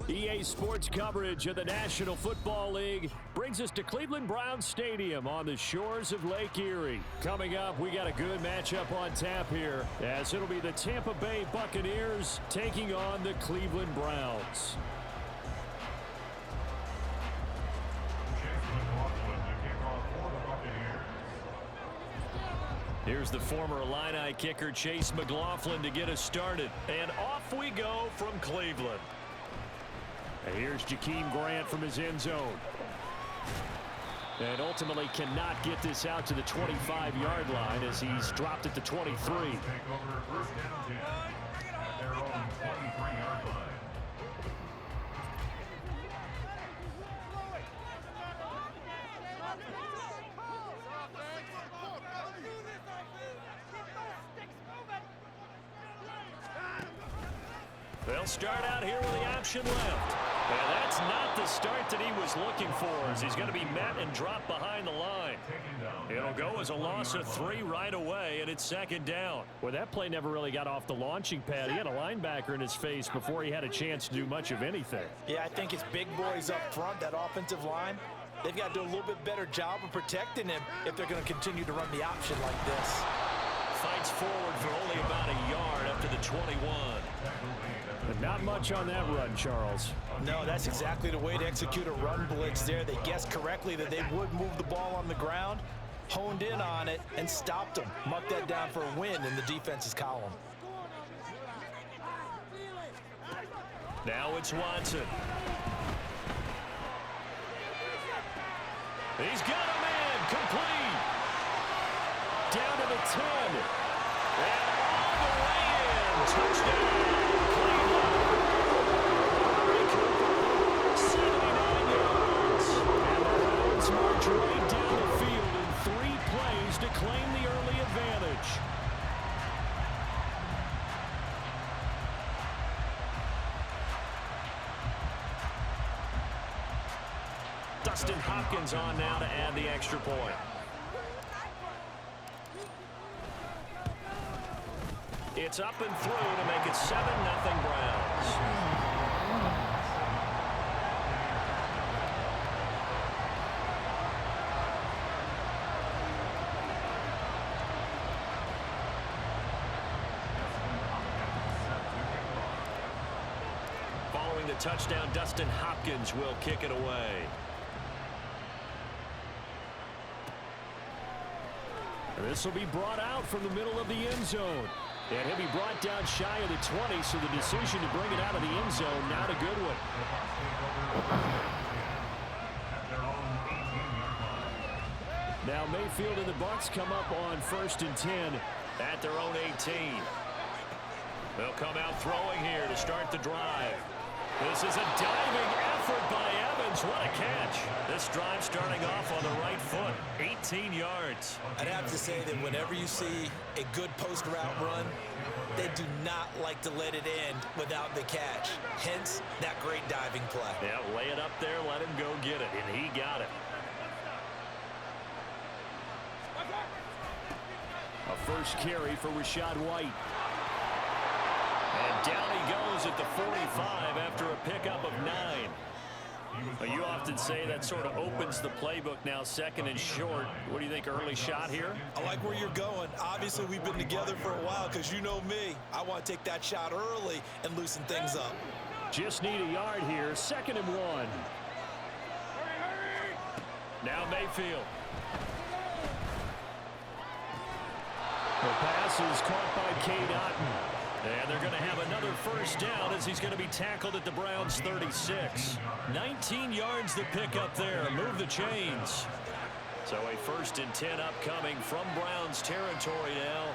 EA Sports coverage of the National Football League brings us to Cleveland Browns Stadium on the shores of Lake Erie. Coming up, we got a good matchup on tap here, as it'll be the Tampa Bay Buccaneers taking on the Cleveland Browns. Here's the former Illini kicker Chase McLaughlin to get us started. And off we go from Cleveland. And here's Jakeem Grant from his end zone. And ultimately cannot get this out to the 25-yard line as he's dropped it to 23. Take over first down 10 at their own 23-yard line. They'll start out here with the option left. And that's not the start that he was looking for, as he's going to be met and dropped behind the line. It'll go as a loss of 3 right away, and it's second down. Well, that play never really got off the launching pad. He had a linebacker in his face before he had a chance to do much of anything. Yeah, I think it's big boys up front, that offensive line. They've got to do a little bit better job of protecting him if they're going to continue to run the option like this. Fights forward for only about a yard up to the 21. But not much on that run, Charles. No, that's exactly the way to execute a run blitz there. They guessed correctly that they would move the ball on the ground, honed in on it, and stopped them. Marked that down for a win in the defense's column. Now it's Watson. He's got a man complete. Down to the 10. And all the way in. Touchdown. March right down the field in 3 plays to claim the early advantage. Dustin Hopkins on now to add the extra point. It's up and through to make it 7-0 Browns. The touchdown, Dustin Hopkins will kick it away. And this will be brought out from the middle of the end zone. And he'll be brought down shy of the 20, so the decision to bring it out of the end zone, not a good one. Now Mayfield and the Bucs come up on 1st and 10 at their own 18. They'll come out throwing here to start the drive. This is a diving effort by Evans. What a catch. This drive starting off on the right foot. 18 yards. I'd have to say that whenever you see a good post route run, they do not like to let it end without the catch. Hence, that great diving play. Yeah, lay it up there, let him go get it, and he got it. A first carry for Rachaad White. And down he goes at the 45 after a pickup of 9. Well, you often say that sort of opens the playbook now, 2nd and short. What do you think, early shot here? I like where you're going. Obviously, we've been together for a while because you know me. I want to take that shot early and loosen things up. Just need a yard here, 2nd and 1. Now Mayfield. The pass is caught by Cade Otton. And they're going to have another first down as he's going to be tackled at the Browns' 36. 19 yards to pick up there. Move the chains. So a 1st and 10 upcoming from Browns territory now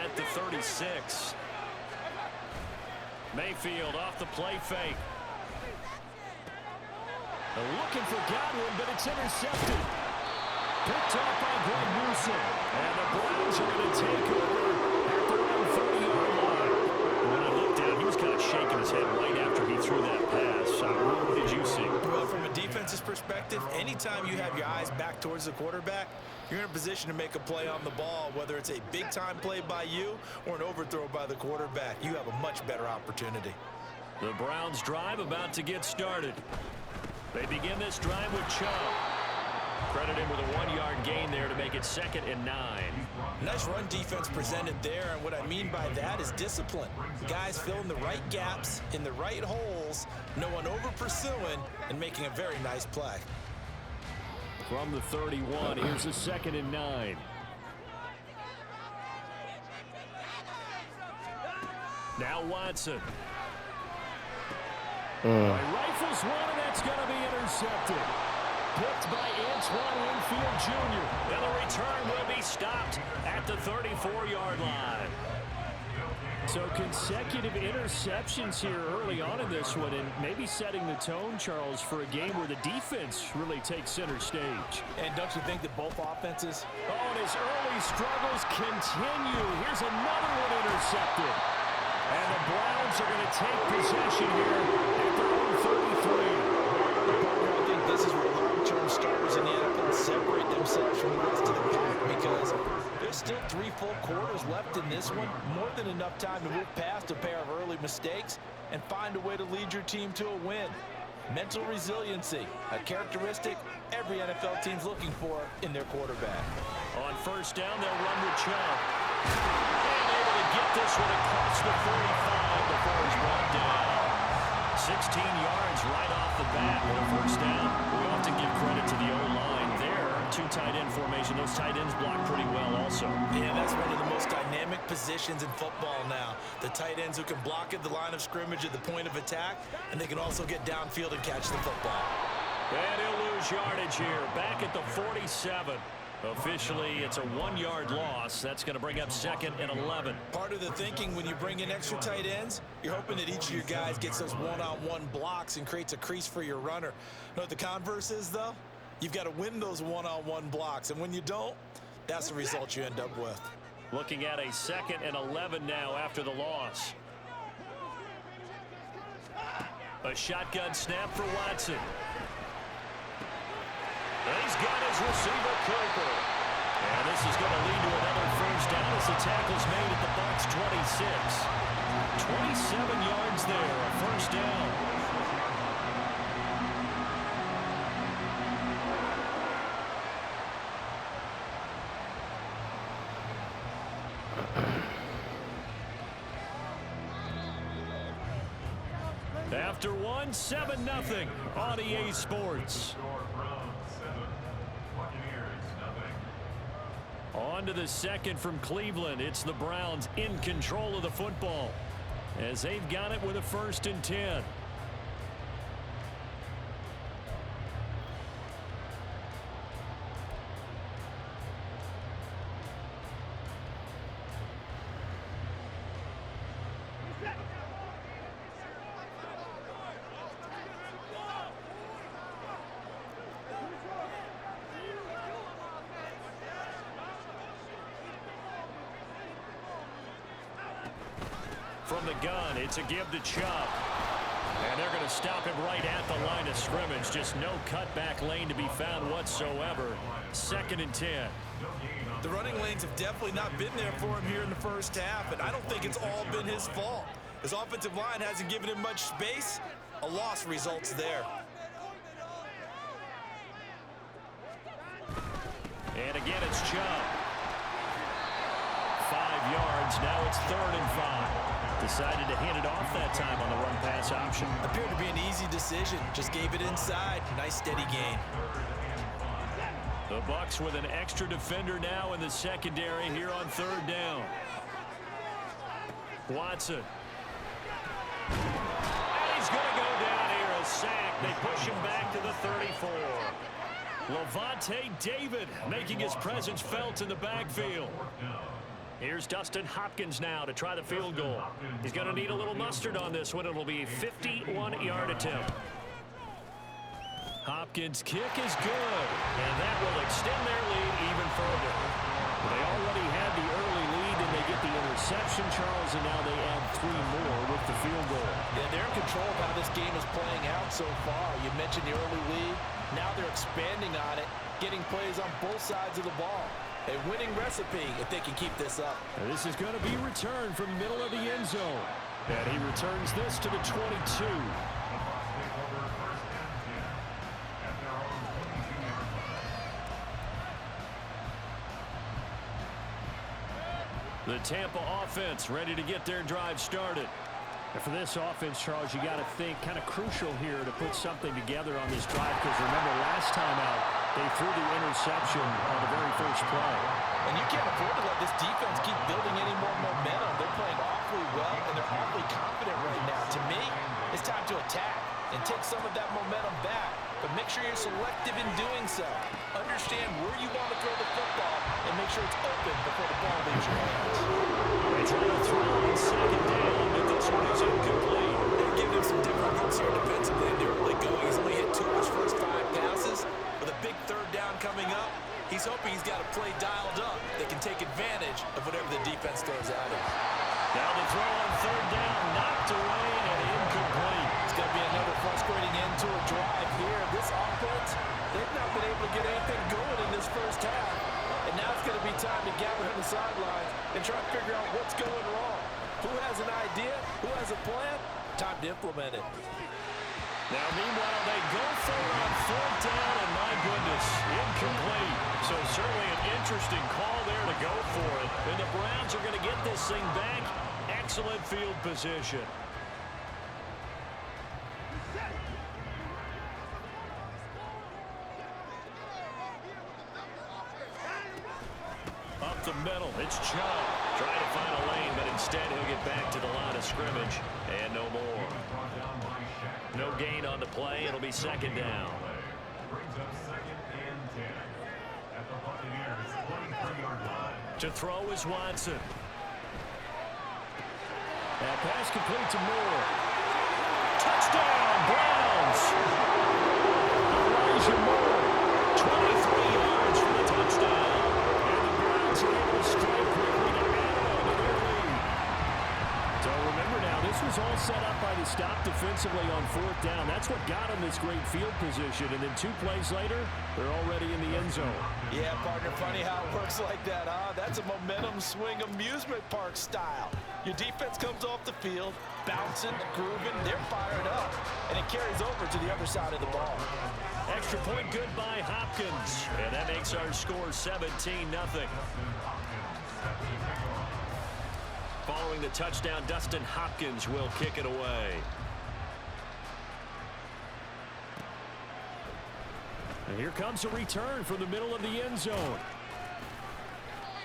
at the 36. Mayfield off the play fake. They're looking for Godwin, but it's intercepted. Picked off by Greg Newsome. And the Browns are going to take over at their own 30-yard line. When I looked at it, he was kind of shaking his head right after he threw that pass. What did you see? Well, from a defense's perspective, anytime you have your eyes back towards the quarterback, you're in a position to make a play on the ball, whether it's a big-time play by you or an overthrow by the quarterback. You have a much better opportunity. The Browns drive about to get started. They begin this drive with Chubb. Credit him with a 1-yard gain there to make it 2nd and 9. Nice run defense presented there, and what I mean by that is discipline. Guys filling the right gaps in the right holes, no one over pursuing, and making a very nice play. From the 31, here's a 2nd and 9. Now Watson. Rifles one, and that's going to be intercepted. Picked by Antoine Winfield Jr. And the return will be stopped at the 34-yard line. So consecutive interceptions here early on in this one, and maybe setting the tone, Charles, for a game where the defense really takes center stage. And don't you think that both offenses? Oh, and his early struggles continue. Here's another one intercepted. And the Browns are going to take possession here at their own 33. I think this is where long-term starters in the NFL separate themselves from the rest of the pack, because there's still 3 full quarters left in this one. More than enough time to move past a pair of early mistakes and find a way to lead your team to a win. Mental resiliency, a characteristic every NFL team's looking for in their quarterback. On first down, they'll run with Chubb. And able to get this one across the 45 before he's brought down. 16 yards right off the bat with a first down. We often give credit to the O-line there. 2 tight end formation. Those tight ends block pretty well also. Yeah, that's one of the most dynamic positions in football now. The tight ends who can block at the line of scrimmage at the point of attack, and they can also get downfield and catch the football. And he'll lose yardage here. Back at the 47. Officially, it's a 1-yard loss. That's going to bring up 2nd and 11. Part of the thinking when you bring in extra tight ends, you're hoping that each of your guys gets those one-on-one blocks and creates a crease for your runner. You know what the converse is, though? You've got to win those one-on-one blocks, and when you don't, that's the result you end up with. Looking at a 2nd and 11 now after the loss. A shotgun snap for Watson. He's got his receiver, Cooper. And this is going to lead to another first down as the tackle's made at the Bucs 26. 27 yards there, a first down. After one, 7-0 on EA Sports. On to the second from Cleveland. It's the Browns in control of the football as they've got it with a 1st and 10. From the gun, it's a give to Chubb. And they're going to stop him right at the line of scrimmage. Just no cutback lane to be found whatsoever. 2nd and 10. The running lanes have definitely not been there for him here in the first half, and I don't think it's all been his fault. His offensive line hasn't given him much space. A loss results there. And again, it's Chubb. 5 yards. Now it's 3rd and 5. Decided to hand it off that time on the run-pass option. Appeared to be an easy decision. Just gave it inside. Nice, steady gain. The Bucs with an extra defender now in the secondary here on 3rd down. Watson. And he's going to go down here. A sack. They push him back to the 34. Levante David making his presence felt in the backfield. Here's Dustin Hopkins now to try the field goal. He's going to need a little mustard on this one. It'll be a 51-yard attempt. Hopkins' kick is good, and that will extend their lead even further. They already had the early lead, and they get the interception, Charles, and now they add 3 more with the field goal. Yeah, they're in control of how this game is playing out so far. You mentioned the early lead. Now they're expanding on it, getting plays on both sides of the ball. A winning recipe if they can keep this up. This is going to be returned from the middle of the end zone. And he returns this to the 22. The Tampa offense ready to get their drive started. And for this offense, Charles, you got to think kind of crucial here to put something together on this drive, because remember last time out they threw the interception on the very first play. And you can't afford to let this defense keep building any more momentum. They're playing awfully well, and they're awfully confident right now. To me, it's time to attack and take some of that momentum back. But make sure you're selective in doing so. Understand where you want to throw the football and make sure it's open before the ball leaves your hands. They try to throw on second down, but this one is incomplete. They're giving him some different looks here defensively in the early going. He's only hit 2 of his first 5 passes. With a big third down coming up, he's hoping he's got a play dialed up that can take advantage of whatever the defense throws at him. Now the throw on third down, knocked away and incomplete. It's going to be another frustrating end to a drive here. This offense, they've not been able to get anything going in this first half. And now it's going to be time to gather on the sidelines and try to figure out what's going wrong. Who has an idea? Who has a plan? Time to implement it. Now, meanwhile, they go for it on fourth down, and my goodness, incomplete. So certainly an interesting call there to go for it. And the Browns are going to get this thing back. Excellent field position. Up the middle, it's Chubb. Trying to find a lane, but instead he'll get back to the line of scrimmage. And no more. No gain on the play. It'll be second down. To throw is Watson. That pass complete to Moore. Touchdown, Browns! Elijah Moore, 23 yards for the touchdown. And the Browns are able to strike quickly to add on to their lead. So remember now, this was all set up by the stop defensively on fourth down. That's what got them this great field position. And then 2 plays later, they're already in the end zone. Yeah, partner, funny how it works like that, huh? That's a momentum swing amusement park style. Your defense comes off the field, bouncing, grooving, they're fired up, and it carries over to the other side of the ball. Extra point good by Hopkins, and that makes our score 17-0. Following the touchdown, Dustin Hopkins will kick it away. And here comes a return from the middle of the end zone.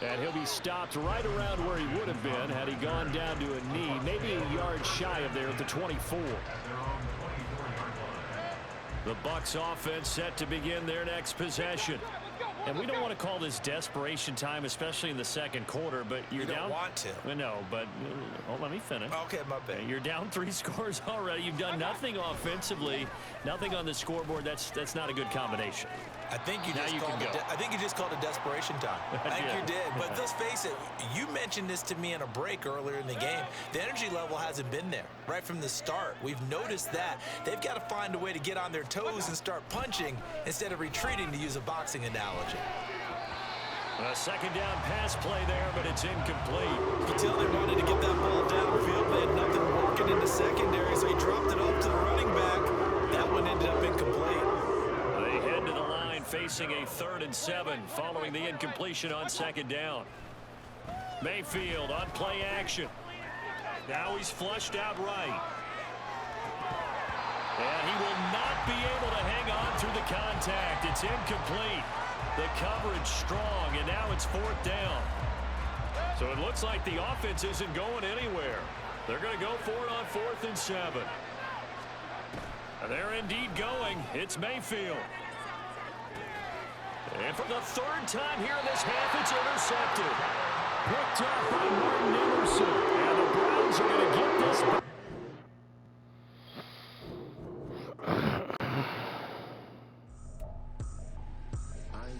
And he'll be stopped right around where he would have been had he gone down to a knee, maybe a yard shy of there at the 24. The Bucs offense set to begin their next possession. And we don't want to call this desperation time, especially in the second quarter, but you're You down. don't want to. Well, no, but let me finish. Okay, my bad. You're down 3 scores already. You've done nothing offensively, nothing on the scoreboard. That's not a good combination. I think you Now just you called can it. go. I think you just called it desperation time. I think Yeah. you did. But let's face it. You mentioned this to me in a break earlier in the game. The energy level hasn't been there right from the start. We've noticed that they've got to find a way to get on their toes and start punching instead of retreating, to use a boxing analogy. A second down pass play there, but it's incomplete. You can tell they wanted to get that ball downfield. They had nothing working in the secondary, so he dropped it off to the running back. That one ended up incomplete. They head to the line facing a 3rd and 7 following the incompletion on second down. Mayfield on play action. Now he's flushed out right. And he will not be able to hang on through the contact. It's incomplete. The coverage strong, and now it's 4th down. So it looks like the offense isn't going anywhere. They're going to go for it on 4th and 7. And they're indeed going. It's Mayfield. And for the 3rd time here in this half, it's intercepted. Picked up by Martin Emerson. And the Browns are going to get this back.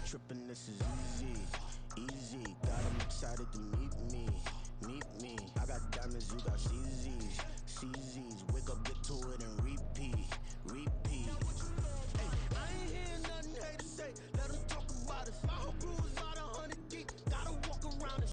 Tripping, this is easy. God, I'm excited to meet me. I got diamonds, you got CZs.